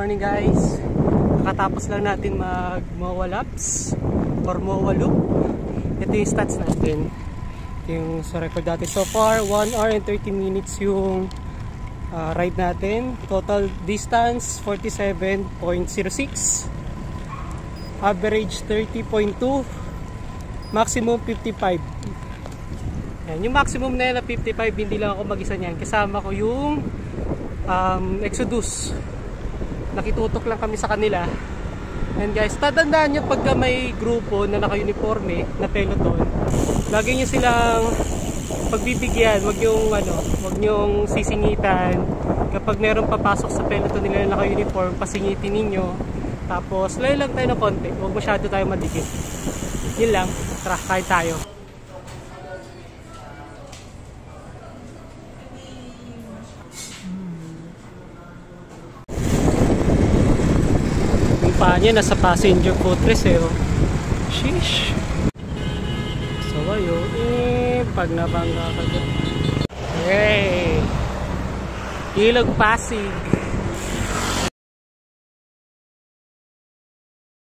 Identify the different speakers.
Speaker 1: morning guys. Nakatapos lang natin mag-MOA laps or MOA loop. Ito yung stats natin. Ito yung sa record natin so far. 1 hour and 30 minutes yung ride natin. Total distance 47.06. Average 30.2. Maximum 55. Yan, yung maximum na yan na 55, hindi lang ako mag-isa niyan. Kasama ko yung Exodus. Nakitutok lang kami sa kanila. And guys, tatandaan nyo pagka may grupo na naka-uniforme na peloton, lagi nyo silang pagbibigyan. Wag nyong sisingitan. Kapag meron papasok sa peloton nila na naka-uniform, pasingitin ninyo. Tapos layo lang tayo ng konti. Huwag masyado tayo madikit. Yun lang. Tara, kain tayo. Niya nasa passenger footrest oh. Sheesh. So ayo pag nabangga ka dyan. Hey, Ilog Pasig.